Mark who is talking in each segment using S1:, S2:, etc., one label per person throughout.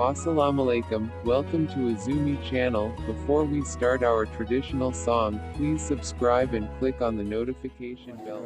S1: Assalamualaikum, welcome to Azumi channel. Before we start our traditional song, please subscribe and click on the notification bell.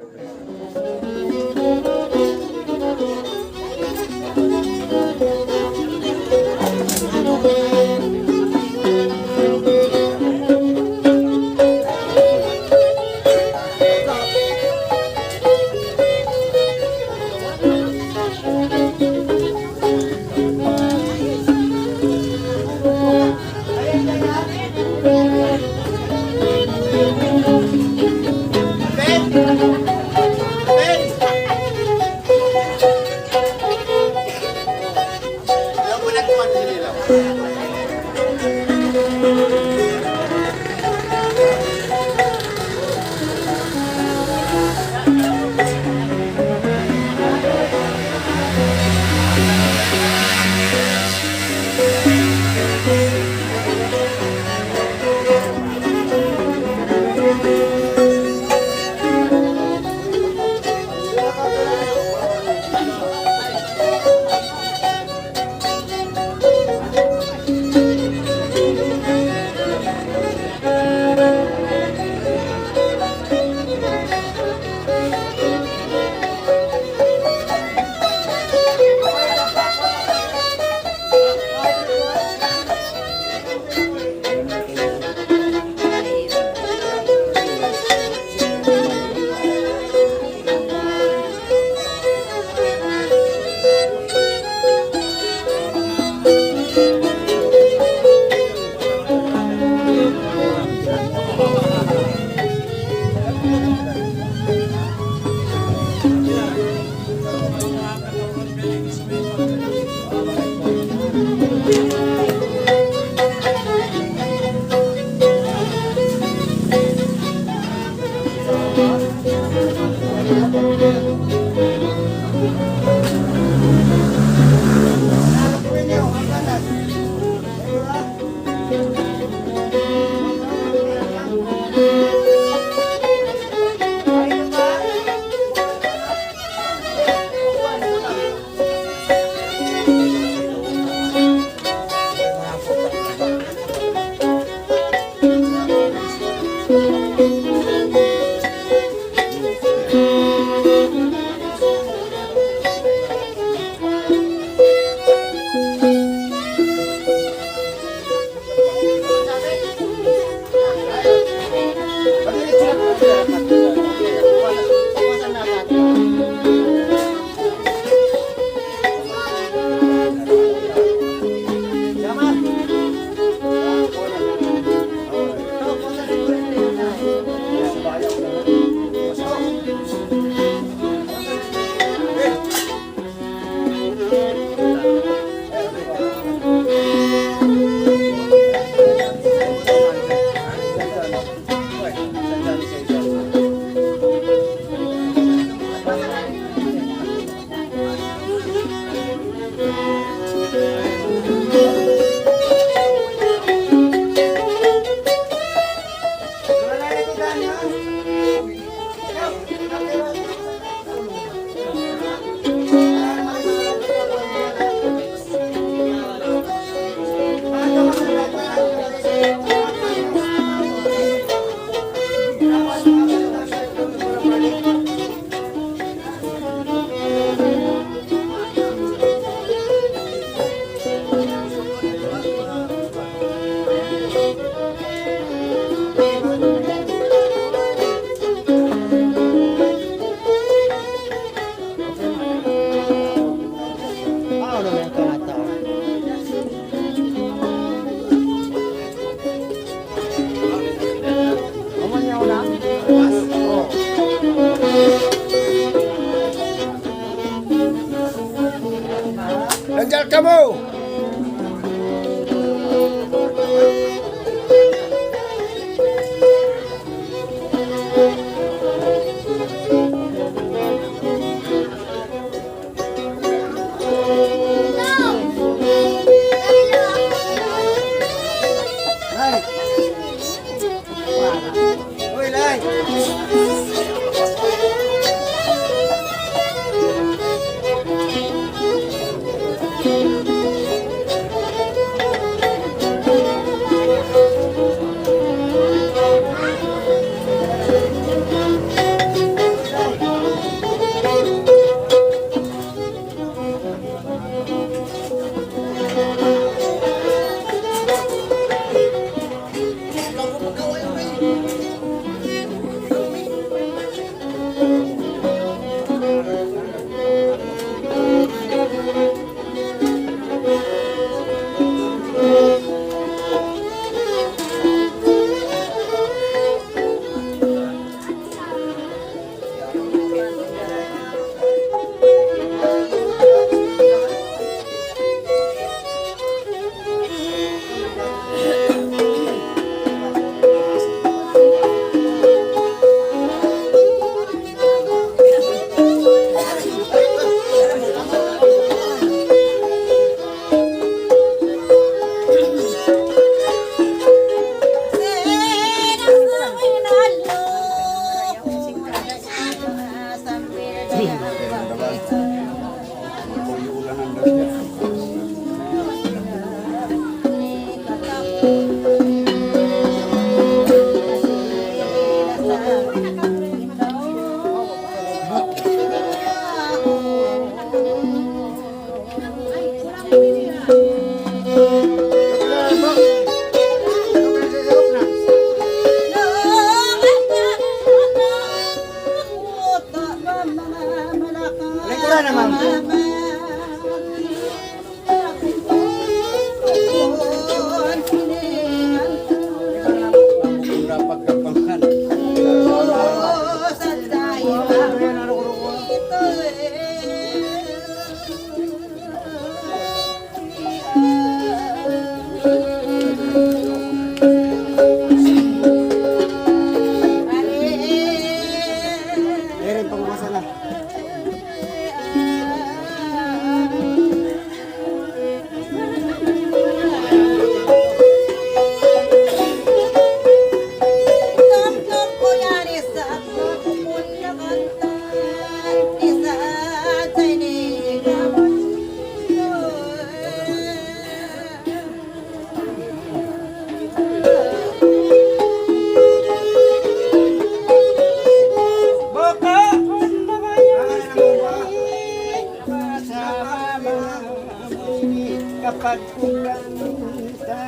S2: Kapag kumanta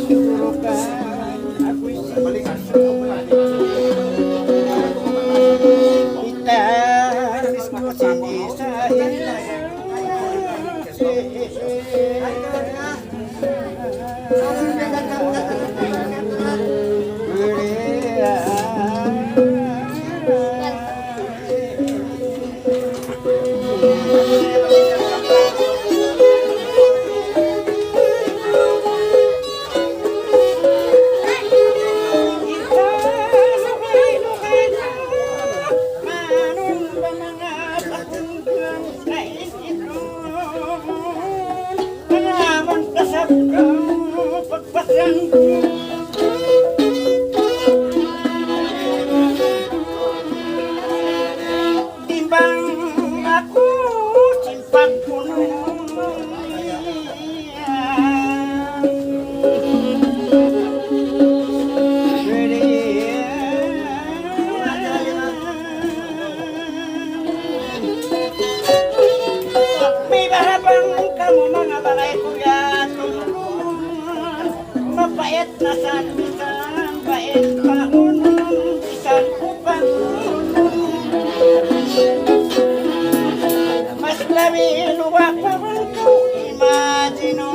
S2: surukan ako'y itaris mo sinisahin timbang aku simpan may barabang kamu mga balay kuya mapait na san-san bait paun isang upang mas labi luwak pa ko imagino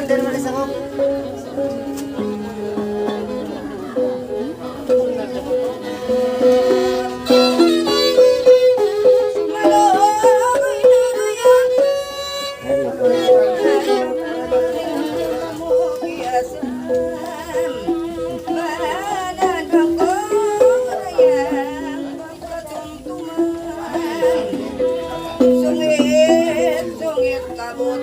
S2: dari mana sanggup? Sungit kabut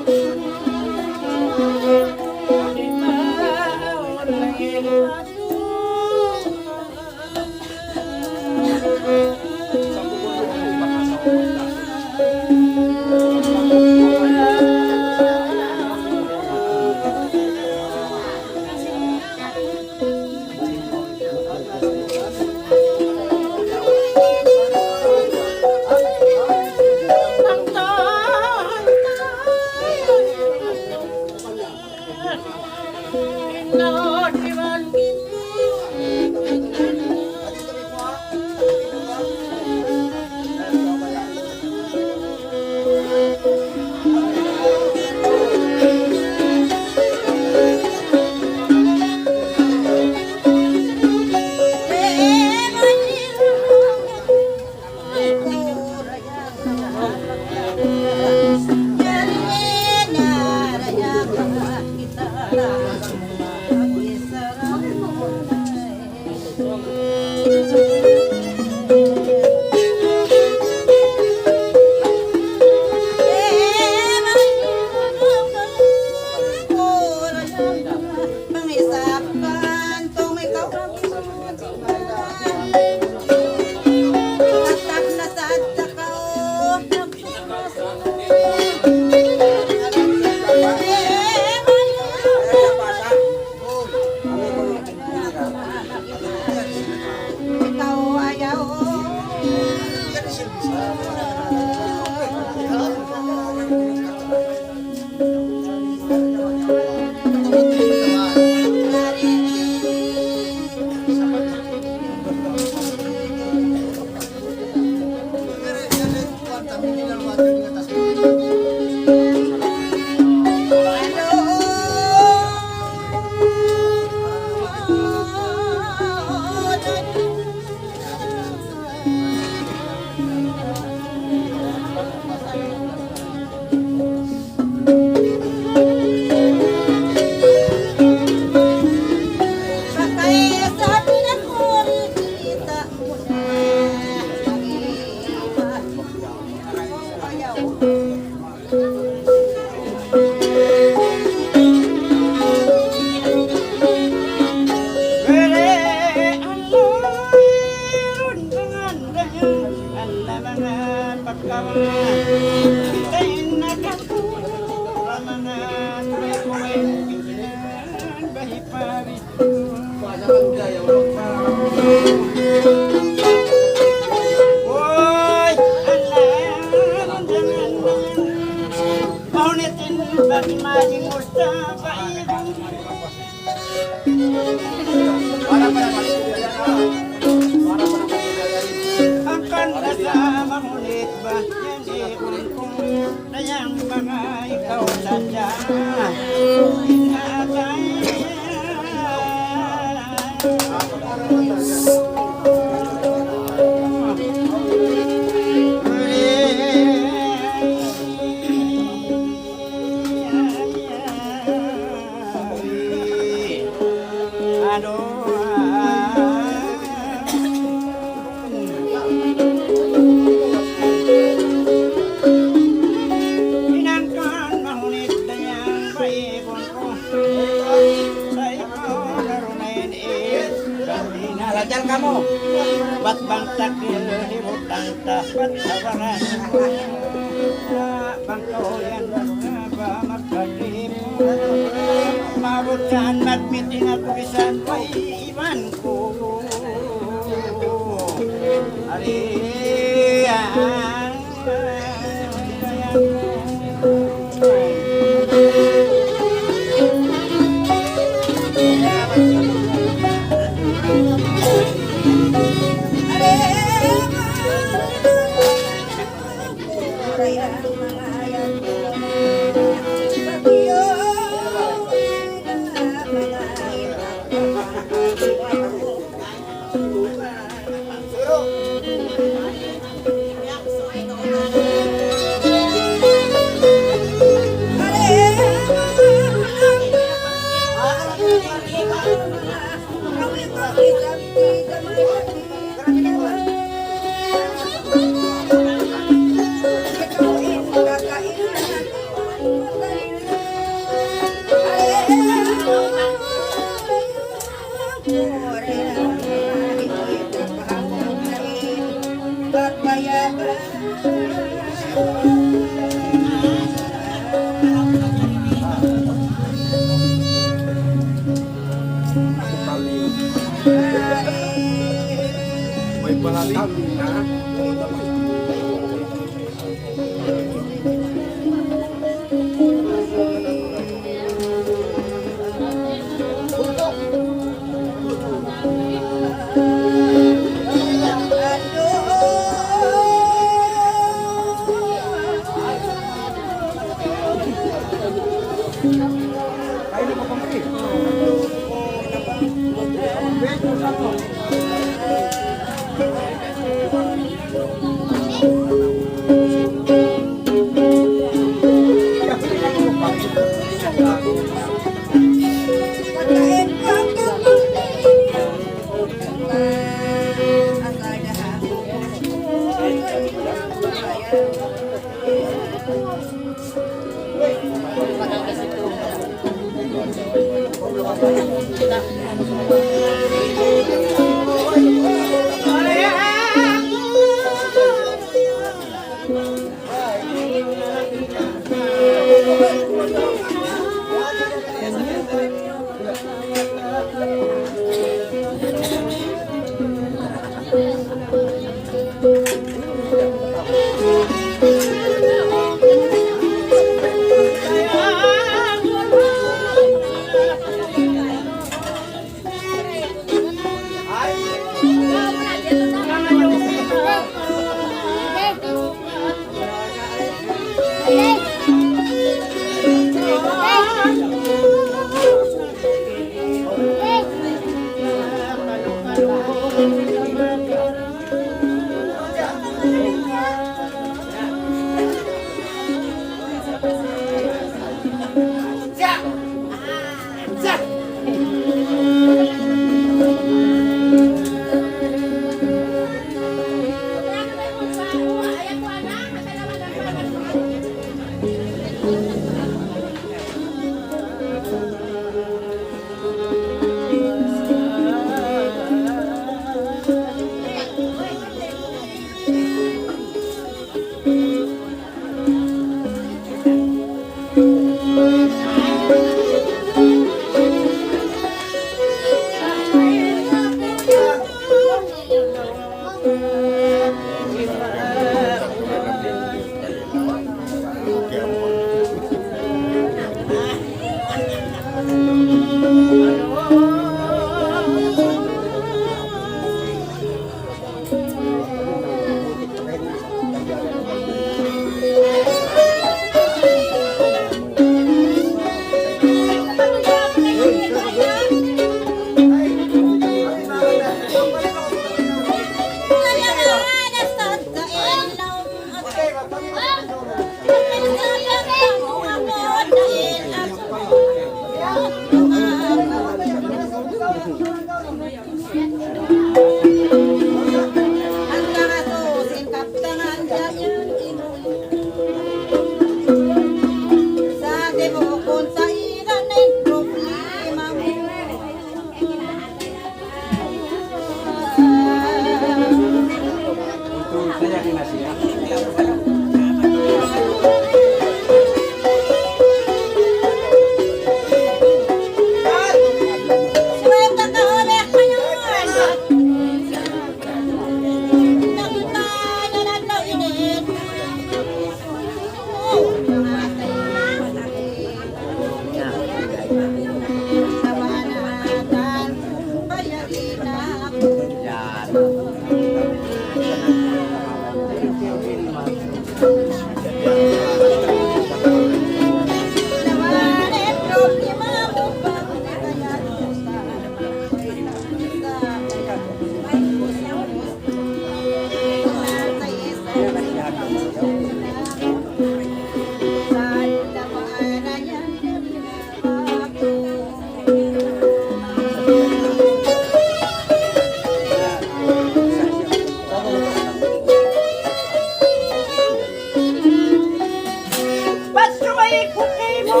S2: kukay mo.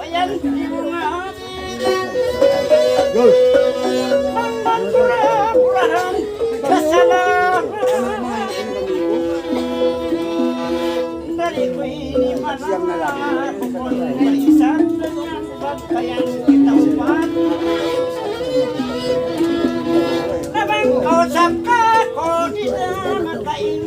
S2: Ayan, di mo nga. Pura-purahan, kasalahan. Dari ko inimanan. Kung isang pagkayang kita upan. Nabang kausap ka ko, di na makain.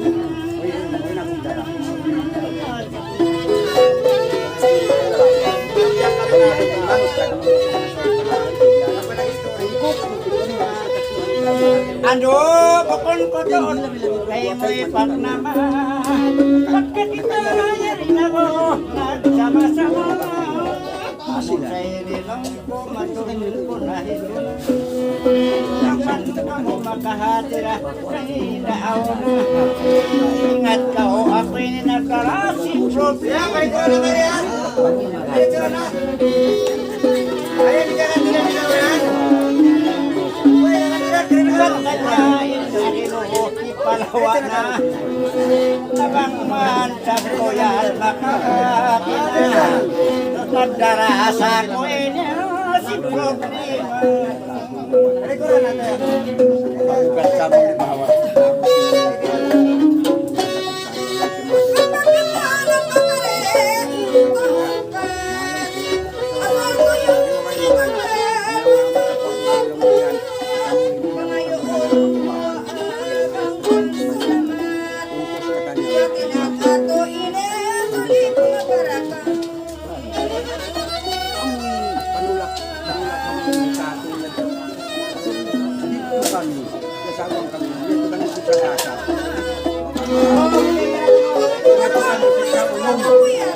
S2: Ano, bukon ko doon, kaya mo'y pagnaman. Pagka kita rin ako, nagsama-sama. Sa'yo nilang ko, matulin ko na hilong. Naman ka mo makahatira, nahidaaw na. Ingat ka o ako'y nagkarasing problema. Pagkanyain sa Ginoo, ipalawa na. Abang man sa kuyal makakakina. Nagdarasa ko si problema.
S3: Murah-murahan sayang kaulian.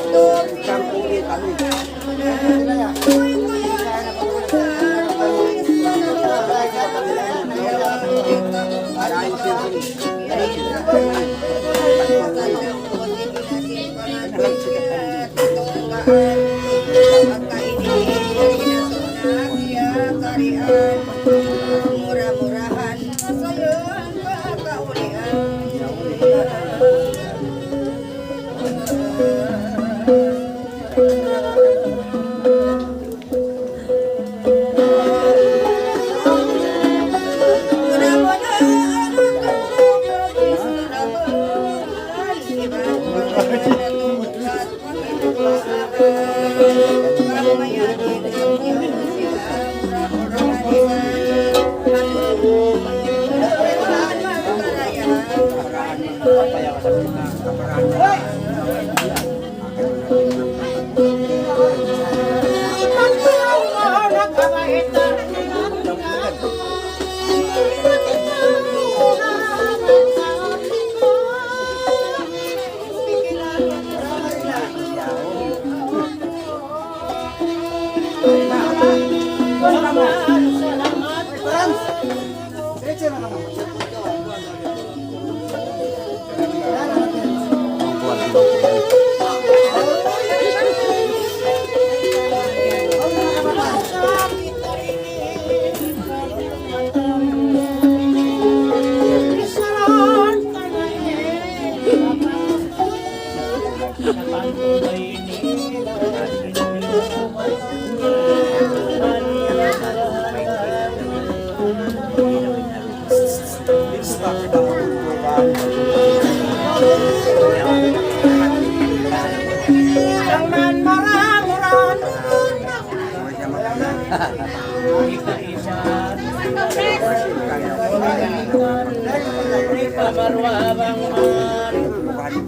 S3: Kahit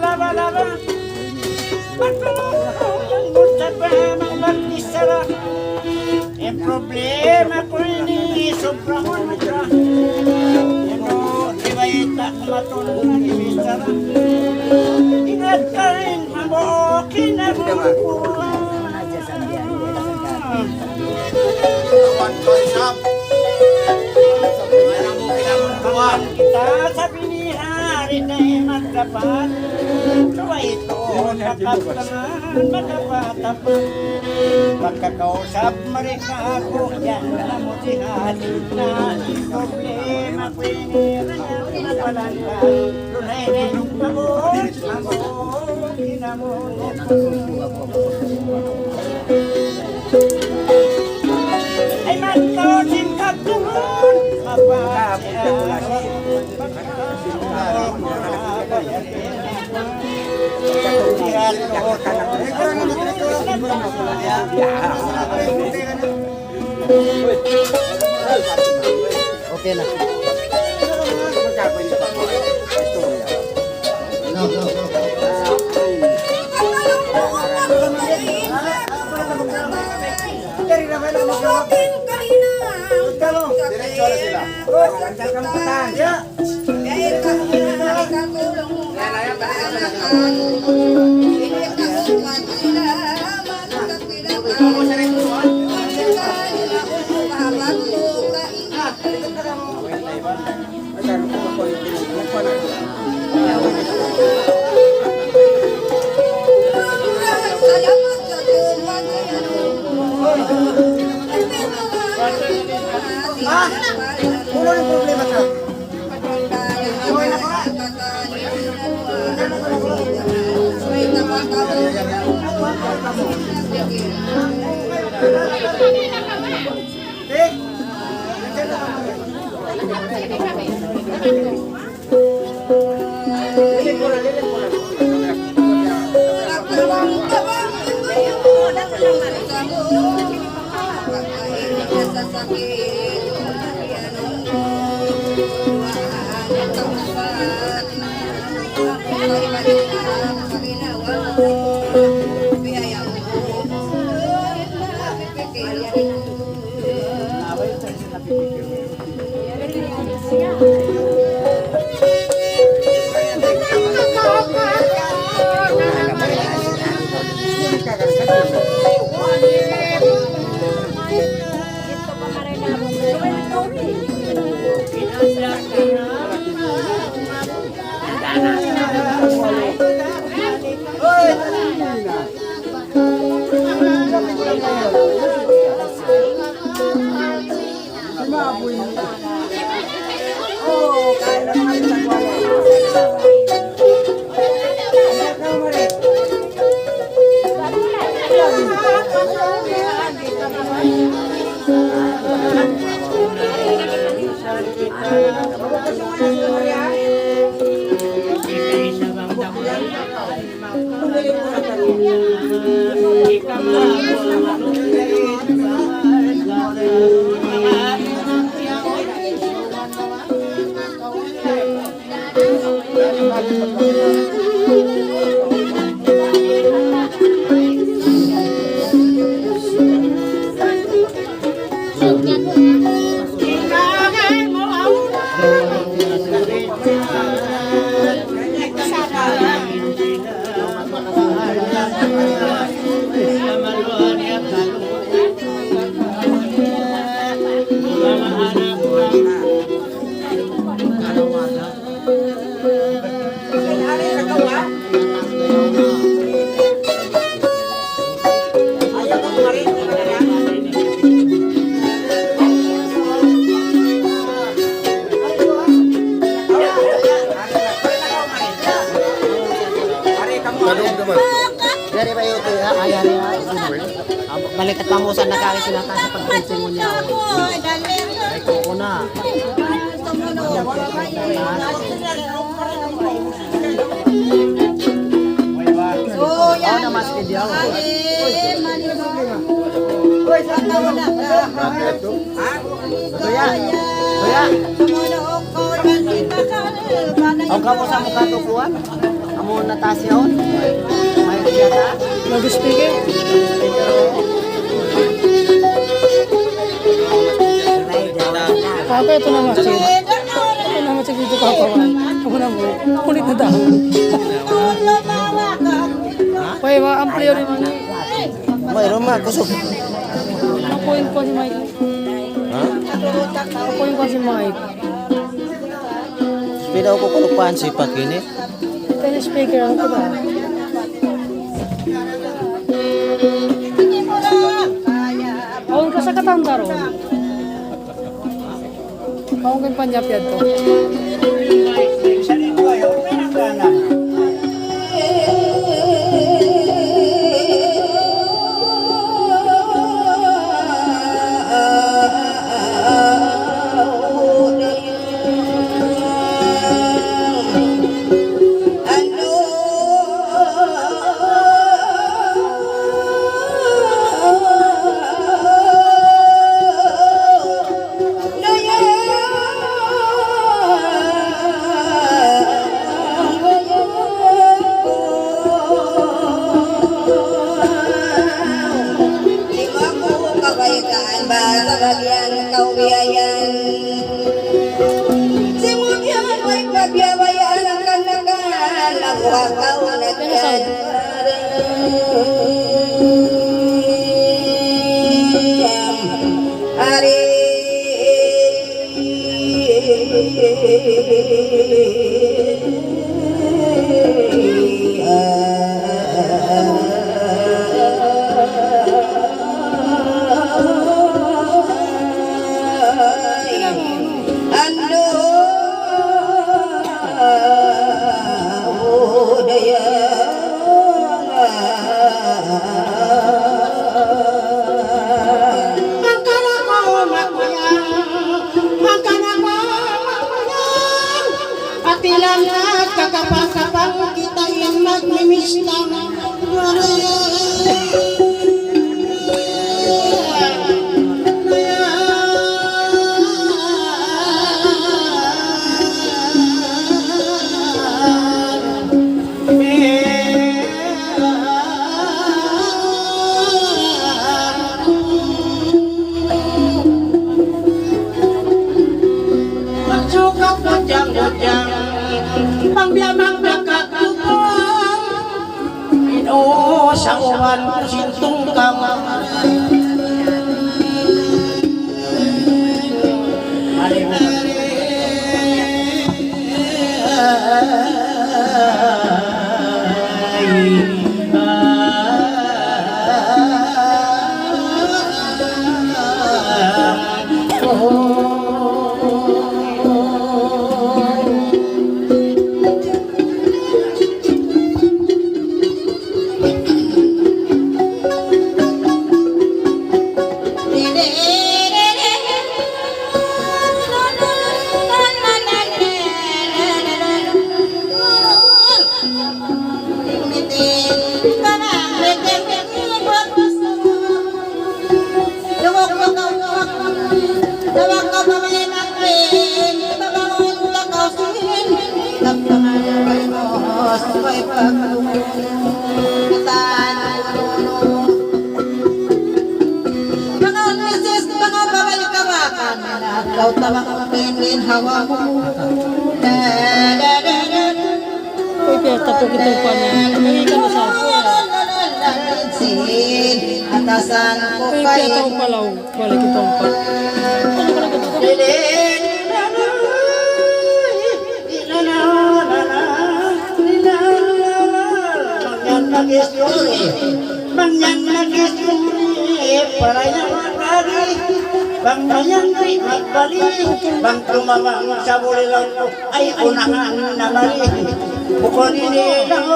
S2: laba-laba. Pagkakulang mo sa pamagbisara. Ang problema ko ini sobrang mura. Ano, di ba ita kumatulong ni Bisara? Ingat ka rin, mabukin na mo. Kawan kita sa binihari na'y magdapat. Suwa ito, nakaptangan, magkapatapat. Pagkakausap, marika ako, yan na mo sihat. Na problema ko yung napalangka. Lunay na yung mabot, kinamot. Ay magkausin ka doon,
S4: Okay na.
S2: Pulo yung problema ka.
S4: Dari ba yung ayaw niya? Balik at pamusan na kari sila sa pag-printing mo niya. Ay, kuko na. Oo na mas kidyaw. Uy, saan na wala ka? Kuya. Kuya. Ang kapo sa mukha to kuwan? mo na taas yun. May yata.
S5: Mag-speaker. Papa, ito na masjid. Ito na masjid dito kapawan. Ako na mo. Kulit na daw. Pwede ba? Amplio rin man.
S4: Mayroon ma, kusog.
S5: Nakuhin ko si Mike.
S4: Ha?
S5: Nakuhin ko si Mike.
S4: Pinaw ko kalupaan si Pakini.
S5: Ito yung speaker. Ano ba? Awon ka sa katanda ron. Awon kang panjapyad to.
S2: Sa dito kayo, may nagkana.
S3: Bahagian kau biayan Semudian baik bagian akan lagu kau nakan hari
S2: Kapang kita yang magmimistang pangbiamang nakatupang ino sa uwan sintong kama kau tawag pingin hawa mo
S5: Uy, piyesta po kitong pa niya. Nagiging ka na sa ako.
S3: atasan ko
S5: Uy,
S3: kay
S5: piyesta ko palaw. Wala kitong pa. Ano ka lang ito?
S2: Manyan nag-isuri para yung magari bang mayan ay magbali bang tumawang sa bulilaw ko ay unahan na mali bukod inilaw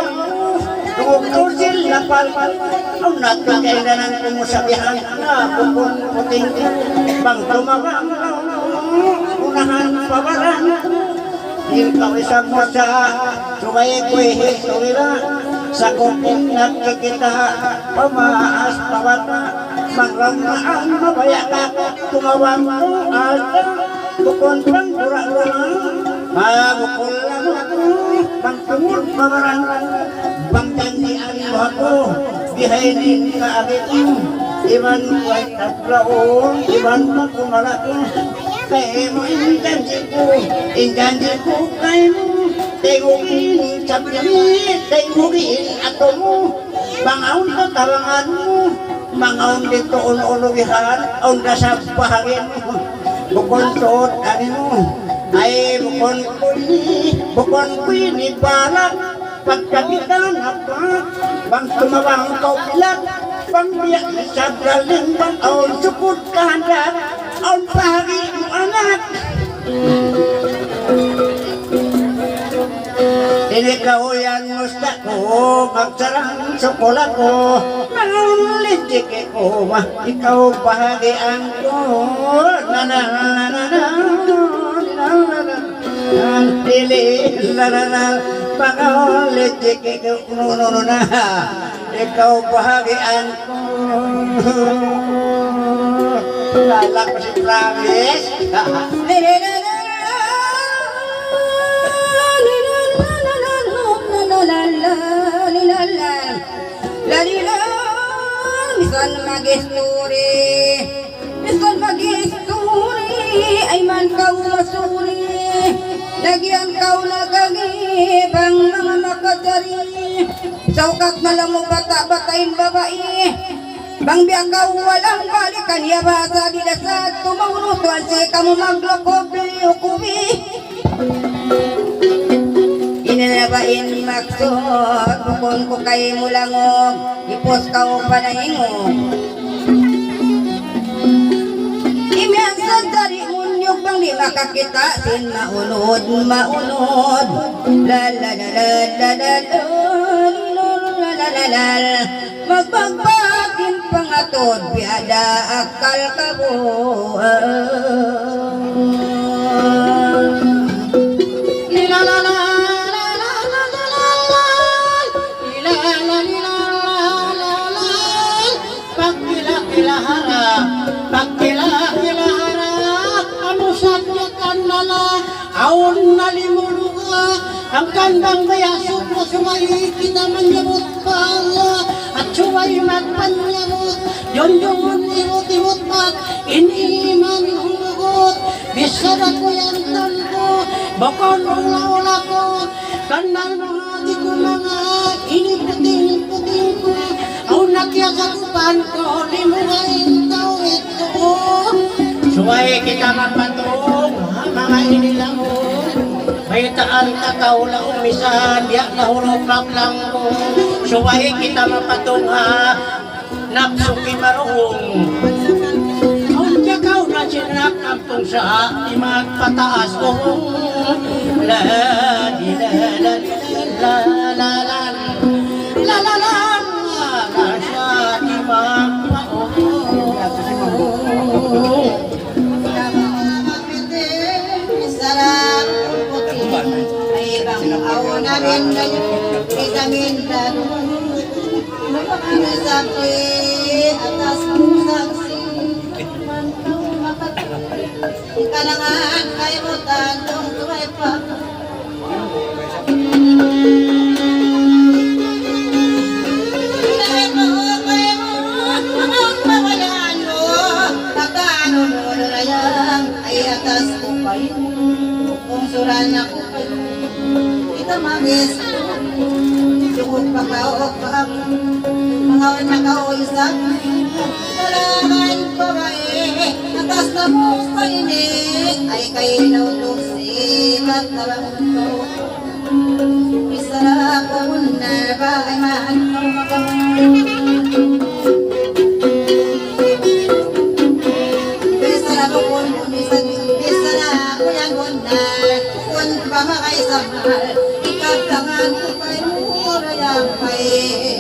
S2: Tusil na palpal ang natagainan ng kumusabihan na bukod puting bang tumawang unahan pabaran ikaw isang masa sumay kuih tuwira sa kuping nakikita pamaas pabata mangrangaan mabayaka tumawang ko alta bukod pang pura-pura mabukol lang ako bang tungod pangaran bang janji ariw ako bihainin ka agit iban kuwait tatlaon iban makumalakon kaya mo injanji ko kaya mo tegugin sabjami tegugin ato mo bangaon ka tawangan mo mangaon dito ulo-ulowihan on ka sa bahagin mo bukon suot ani mo ay bukon kuini balak pagkabitan apa bang tumawang kau bilang bang biak sa galing bang on sukut kahandak on bahagi mo anak ini kau yang musta ko magsarang sekolah ko mangulit ko mah ikaw bahagian ko na na na na na dili la la la mangulit ko no na ikaw bahagian ko lalak ko si Travis
S3: Misal magisturi ay man kau masuri lagyan kau nagagibang mga makadari saukak na lang mo bata-batayin babae bang biya kau walang balikan yabasa bidasad tumaurutuan si kamu maglokobi ukubi inanabain maksud bukon ko kay mulangog ipos kau panahingog imyansad dari unyog bang di makakita sin maunod la la la la la la la la la magbagbagin pangatod biada akal kabuhan
S6: aon nalimuluha ang kandang bayasok mo suway kita manyabot pala at suway magpanyabot yon imot mat iniman humugot bisad ako yan tanpo bakon ula ko kanang mga di ko mga iniputing ko aon nakyasakupan ko limuhain tao ito suway kita magpatong mga inilangon may taan takaw na umisan diyak na hulukap lang ko suway kita mapatunga naksuki marong ang tiyakaw na sinak kampong sa imag pataas ko la di la la la la la la la la sa imag paong
S3: sarap puti ay bang awan namin ngayon vitamin tanong sabi atas saksi man kung makatulog kanangan kay mo tanong tuway pa atas kupay kung suran ako kita magis sukot pa kaok pa mga nakaoisak kalaman babae atas na mo kainit ay kayo nautok sibat na bangto isara ko muna ba ay maano pamakai samar ikatangan ko kay mura yang kay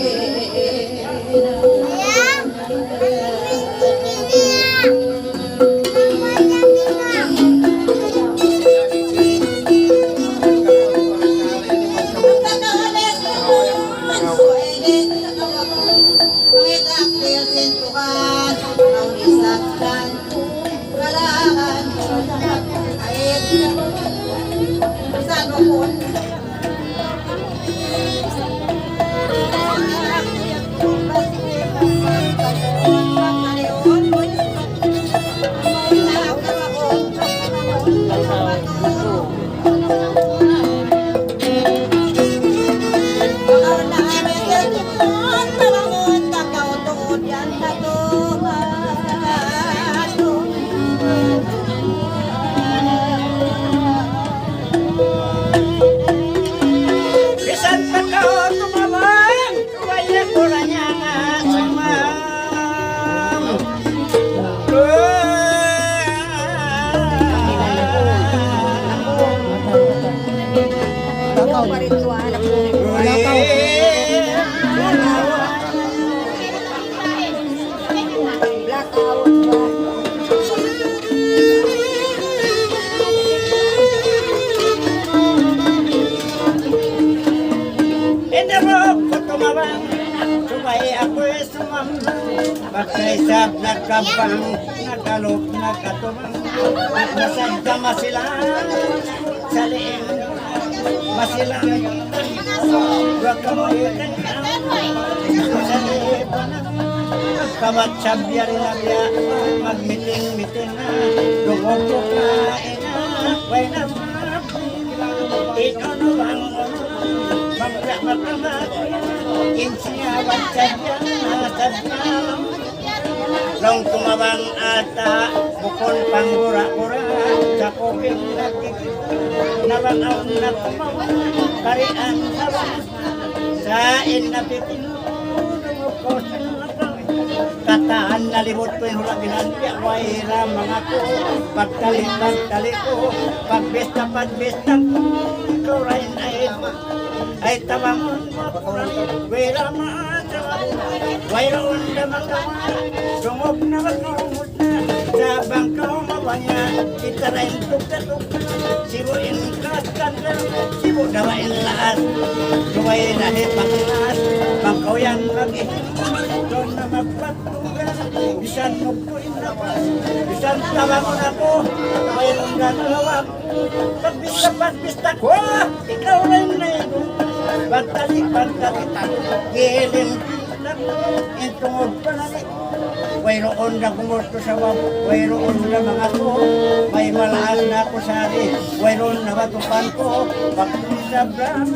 S2: tumawang, sumay ako'y sumamba. Pagkaisap nagkabang, nagalop, nagkatumang. Nasadya masilang, sa liing, masilang. Huwag ka mo sa liipan. Kawat sabya rin abya, magmiting-miting na, lumupok na ina, way na ito no bang magkamat, insiyawan sabya, sabya long tumabang ata, bukol panggura-gura, sa kuping nagkikit, nabangaw na tumawa, karian nawa, sain na pitin, lumupos na kataan na limot ko yung hulabihan niya, waira mga ko, pagtali ko, pagbesta ko, ikaw rin ay tabangon mo ko, waira mga waira unda mga sumog na magmumut na, sabang kao mawanya, kita rin tukta-tukta, sibuin kaskanda, sibu dawain lahat, suway na hipakilas, bangkaw yan mag-ihim, doon na magpatugan, bisan mo po inapas, bisan tabangon ako, mayroon ganawag, pagbista ko, ikaw rin na ito, pagtali, giling intungod pa na wayroon na gumusto sa wabo, wayroon na mga ko, may malaas na ako sari, wayroon na batupan ko, pagkisabram,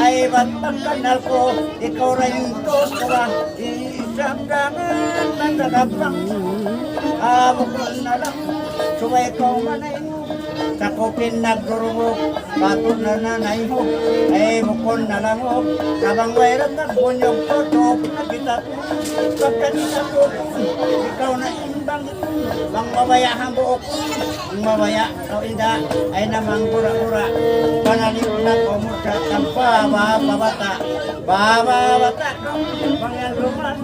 S2: ay ba't pagkanal ko, ikaw rin yung toskawa, isabrangan, nagdagabang, abukol na lang, suway ko manay, sakupin nagdurugog, bato na nanay mo, ay bukol na lang mo, nabang wayrat nagbunyog ko, top na kita ko, pagkanisa ko, ikaw na imbang, bang mabaya ang buok, ang mabaya, o ida, ay namang gura-gura, panaliw na ko mo sa kampa, bababata, bang yan luman,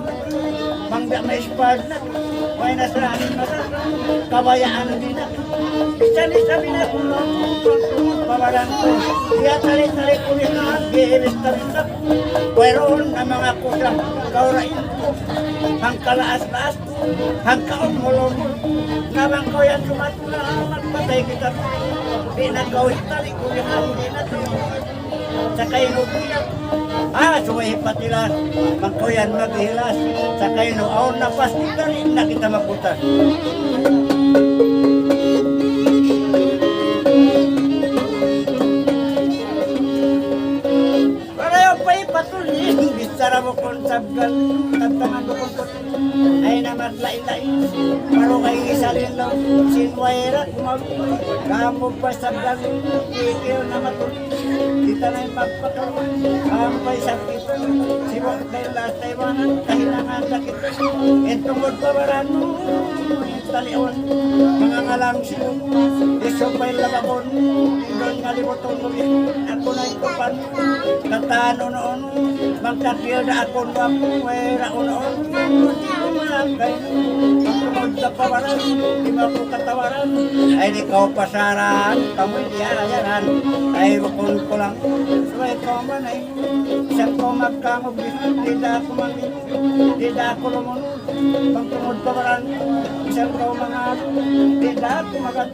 S2: bang da may spad na, may nasaan na kabayaan din na, sabi na kung pamarang ko, siya tali-tali ko yung nag-iilis-tali-tali, wayroon na mga kusa, kaurain ko, ang kalaas-laas ko, ang kaumulong, nabang ko yan sumatula, magpatay kita, di na kawit-tali ko yung hindi na ito, sa kainubiyak, suway patilas, bangko yan maghilas, sa kainuaon na pastitali, na kita maputas. Patuloy, bisara mo kung sabgal, tantangan mo kung putin, ay naman lain-lain, paro kayo isalin lang, sinwayra, kumagpay, kamo pa sabgal, kikil na matuloy, kita na yung magpakaroon, kampay sakit, sibok tayo last taywanan, kahilangan sakit, entungod pabaran mo, talion, mga ngalang sinong, isupay labakon, doon ngalimutong lumin, ako na itupan, katano noon, magkakil na ako na ako, wera ko noon, hindi ko malangkay, matungod sa pawaran, di ba ko katawaran, ay di ka pasaran, kamoy diyayaran, ay bukon ko lang, suway ko man ay, isang ko magkangog, di da ako mangin, di da ako lumunod, pagtungod pawaran, isang ko mga, di da ako magat,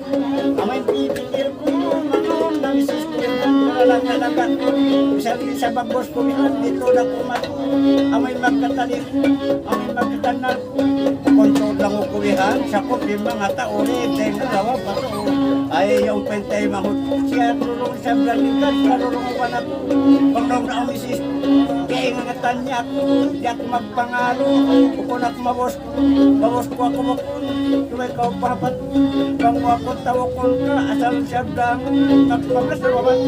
S2: amay pipikir ko, manoon ng isistir, lang nalagat ko, isang sa bagos ko dito na kumato, amay magkatalik, amay magkatanal ko, kontrol lang ko kulihan, sakot din mga taorin, dahil nagawa pa to, ay yung pentay mahot, siya tulong sa blalikan, karulong ko na po, pagdaw na umisis, kaya ingangatan niya ako, di ako magpangalo, kukun ako mabos ko ako makun, tuway ka upapat, bango ako tawakon ka, asal siya blang, nagpagasawaban,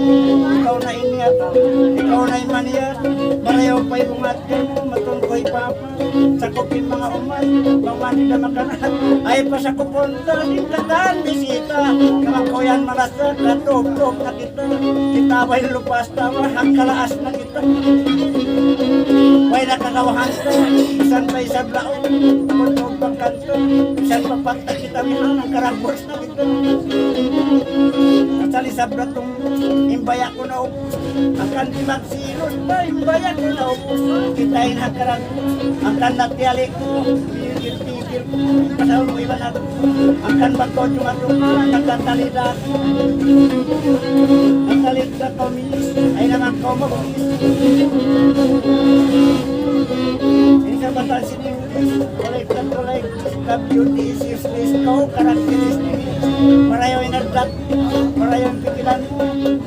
S2: ikaw na iniyat, ikaw na imaniyat, marayaw pa'y bungat ka mo, matungkoy papa, sakupin mga umay, pamani na makanat, ay pasakupon ka, tingkatan, bisita, naman ko yan malasad, natog-tog na kita, kita ba'y lupas tawa, ang kalaas na kita, may nakakawahan ka, isan pa'y sablao, kuntog pagkanto, isan papatak kita, mihan, ang karagos na kita, sa bratong imbaya ko na upos. Akan di magsilod ba imbaya ko na upos. Kitain hakaran ang kandatiyali ko. Tigil ko pasal mo iba nato. Akan magkotong ato nagkatalida. Nagtalida kami ay naman ko mabukis. Ini sa batas ini kolek ka beauty is useless kau karakteristik marayo inadlat marayo ang pikilan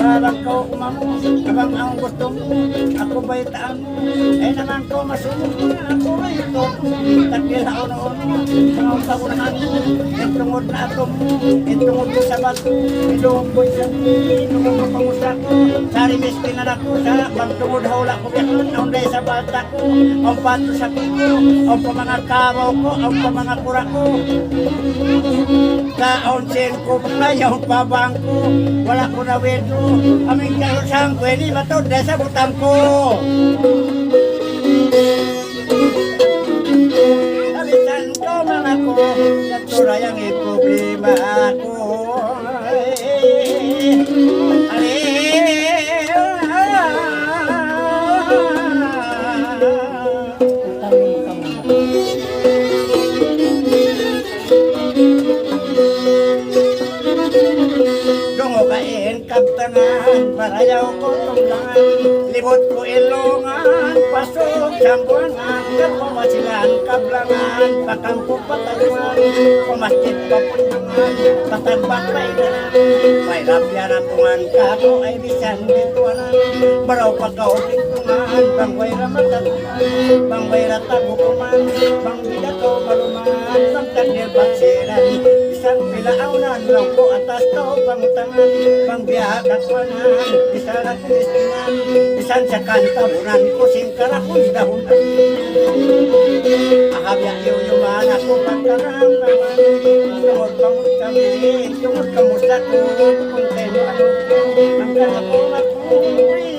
S2: parang kau umamu abang ang gusto mo ako baitaan ay naman kau masunod ako na ito takil ako noon mga usabunahan itungod na ato itungod mo sa bato ilong ko isa itungod mo pangusa ko sari miskin na ako sa pagtungod haula ko biyakan ang day sa bata ko ang pato sa piko ang pamanga kawaw ko ang pamanga kura ko kaonsin ko ngayon pabang ko wala ko na wedro aming karusang pwede matod sa butang ko alisan ko mga ko naturay ang problema ako kaptangan, parayaw ko tunglangan, libot ko ilongan, pasok sambuangan, kapamasilan, kablangan, pakampo patayuan, pamastit papundangan, patagbak paidanan, may rapyanan tungan, kako ay bisan bituanan, baraw pagkaupit tungan, bangway ramatatuman, bangway ratagukuman, bang bidato maluman, bang tandil paksiran, bisan pilaunan, lang ko atas tao pangutangan, bang biya kakwanan, bisan at listinan, bisan sa kantabunan, kusing karakun dahunan. Akabya yuman ako pagkarang naman, tungod pangut kami, tungod kamusta ko, kung kayo ano ko, ang kanakong ako,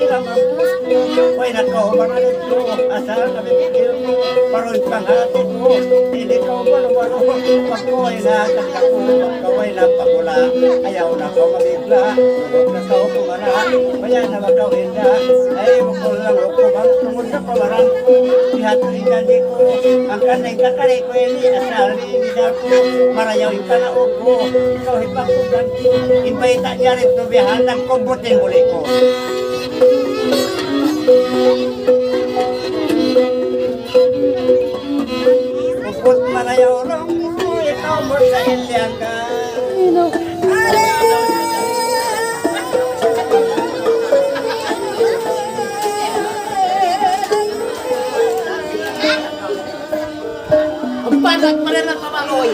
S2: ramapos ko, way nakaw manalit ko, asal na bibigil ko, paroy panghati ko, hindi ko balo-balo, pagkaway na kakako, pagkaway na pakula, ayaw na ko mabigla, huwag na kao kumana, maya na magkawin na, ay bukol lang ako, bang tungod sa pamarang ko, ihatuloy gani ko, ang kanay kakari ko, hindi asal rinida ko, marayaw yung kanaog ko, ikaw hipang ko ganti, iba'y tanya rin tubihan, nagkumbutin muli ko. Bukod marayaw rong ko, ikaw mo sa ilyang ka.
S4: Ang padat pa rin ang kamangoy.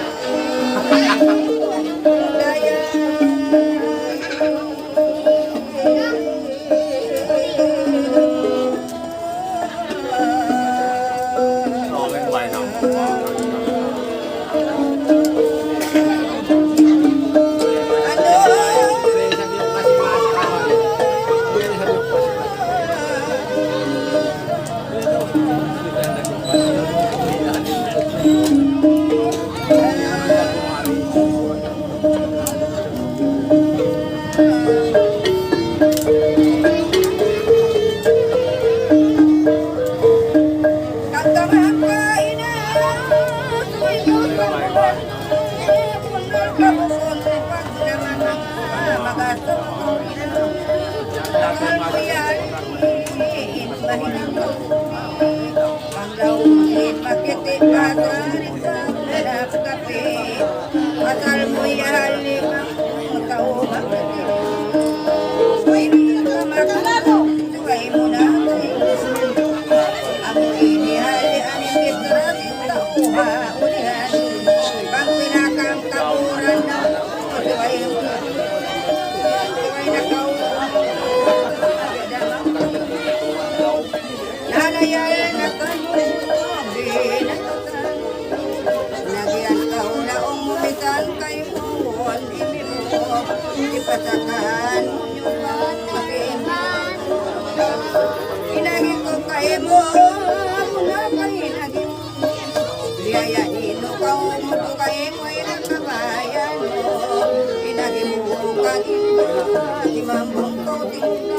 S3: Inagi mo Imambong kauting na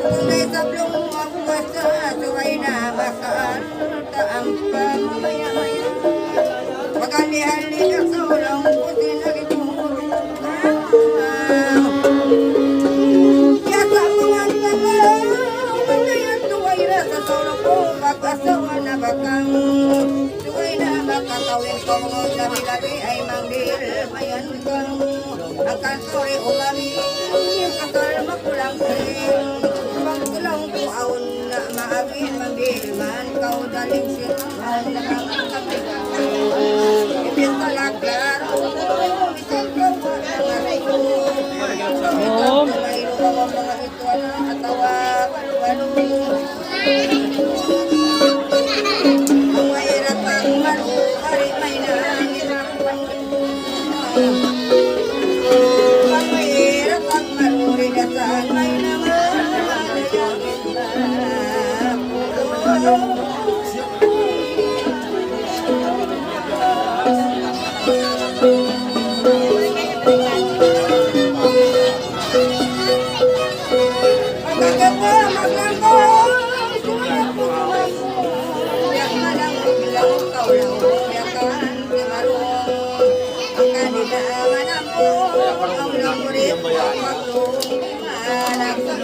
S3: kung may tablong magwasa suway na bakal taang pamamaya-maya pagalihan-li na sa ulang puti na itong yata mga tagal pagkayan suway na sa sulong ko pag-asawa na bakang suway na makakawin ko mga labi-labi ay manggil mayan kang ang kansore umami akal makulang sing pagkulang ko aon na maabin manggilman kau daling sirman na ang kapitan ibig talaglar isang kawan na ito ito mayroon mga mga ito na atawa palu-palu ang mahirap ang malu hari may nangirap mahirap ang maruri na saan may nangalayangin ba magagapa maglangko sulat ko yak malang bilang kaulang yakan kemarong ang kanina manampo ang lamurip maglong anak sa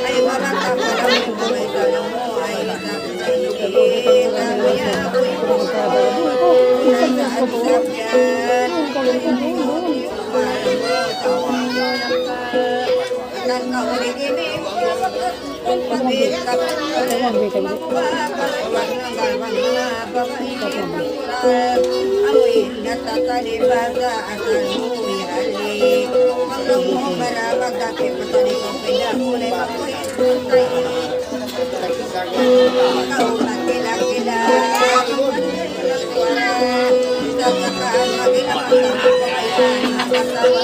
S3: ay marata palang buhay talang mo ay nasakit kaya ako'y ay nasakyan dan kau ini kung pagkakap amoy natatalibaga asal mo'y halik ang mo marabag dati patali kong pinakulay ako'y tutay ikaw magkila-kila suara sa kakaan magilang ang kapabayan nakasawa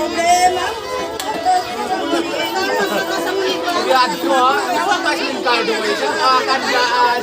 S3: problema
S7: Biad ko ha, ewan kasi yung graduation, kandaan.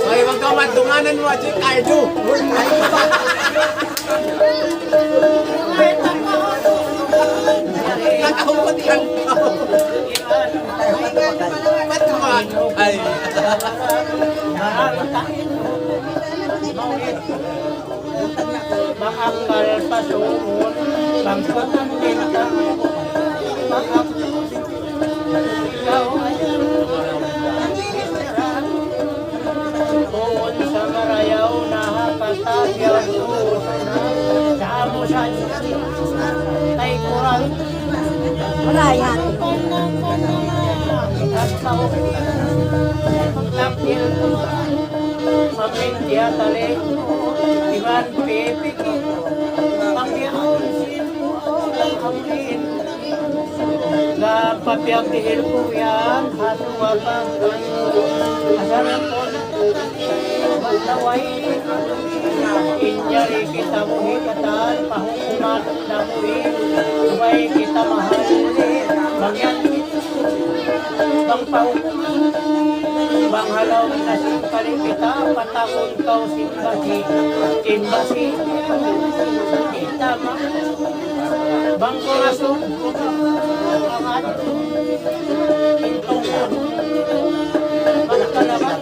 S7: Ay, magkamantunganan mo, Chik Aidu. Nakahukot lang ako. Matuman. Ay.
S2: maakal pasungon, bangkutan din tayo, ikaw ay tuon sa marayaw na katagyaw sa amusan tay kurang
S3: Marayan.
S2: at tao magtapil mamintya tali iban pipikit pangyaon sino ang hamlin Gapapiyag tihil ko yan, hasuwa pang asarap ko magtaway Inyari kita muhi katal, pahukumat na muhi Huway kita mahal Bangyan Bang pahukumat Bang halaw na singkaling kita, patakon kau simbasi Simbasi Kita Bang korason Angat Intungkon Magkalabat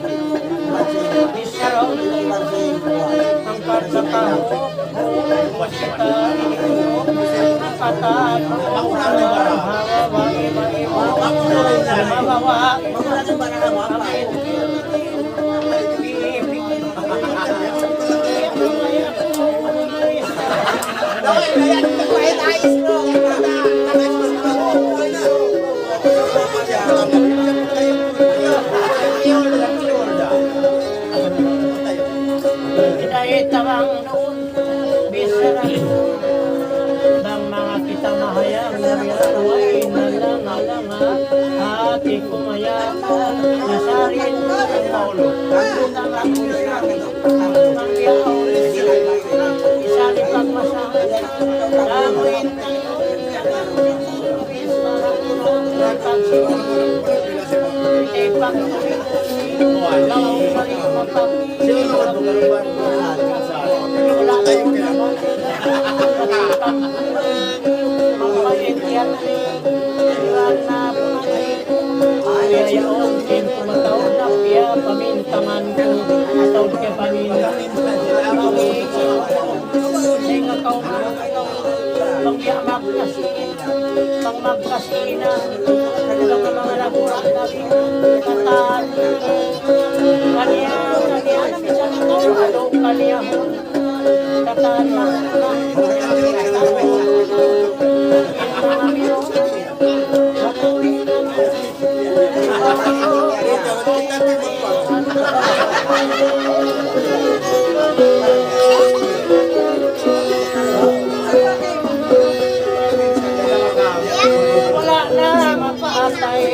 S2: Bisaraw Ang karsapaho Wasita Kataan Hawa Tawang noon, bisara Bang mga kita mahayang Naway nalanga Hati kumayang Nasarin ang maulo Tangang Mangyaw Isali pagmasang Lamuin Ipang pamintangan ko atau ke pamintangan sehingga kau pangmagkasina ng mga laburan nabi kataan kaniya na minsan ito alo kaniya kataan wala na mapatay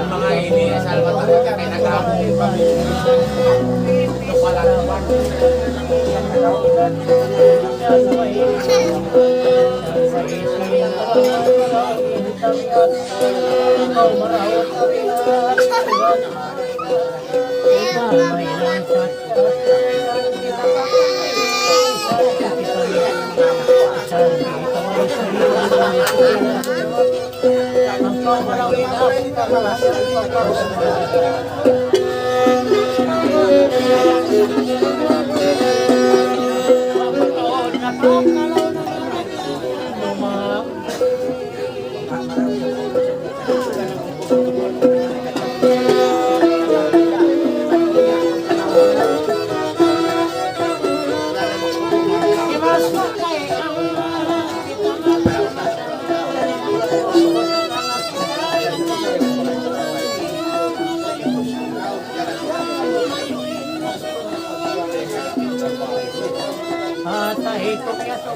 S7: Mga ini Salvatore kaya nag-aamong
S2: Mahito kaya sa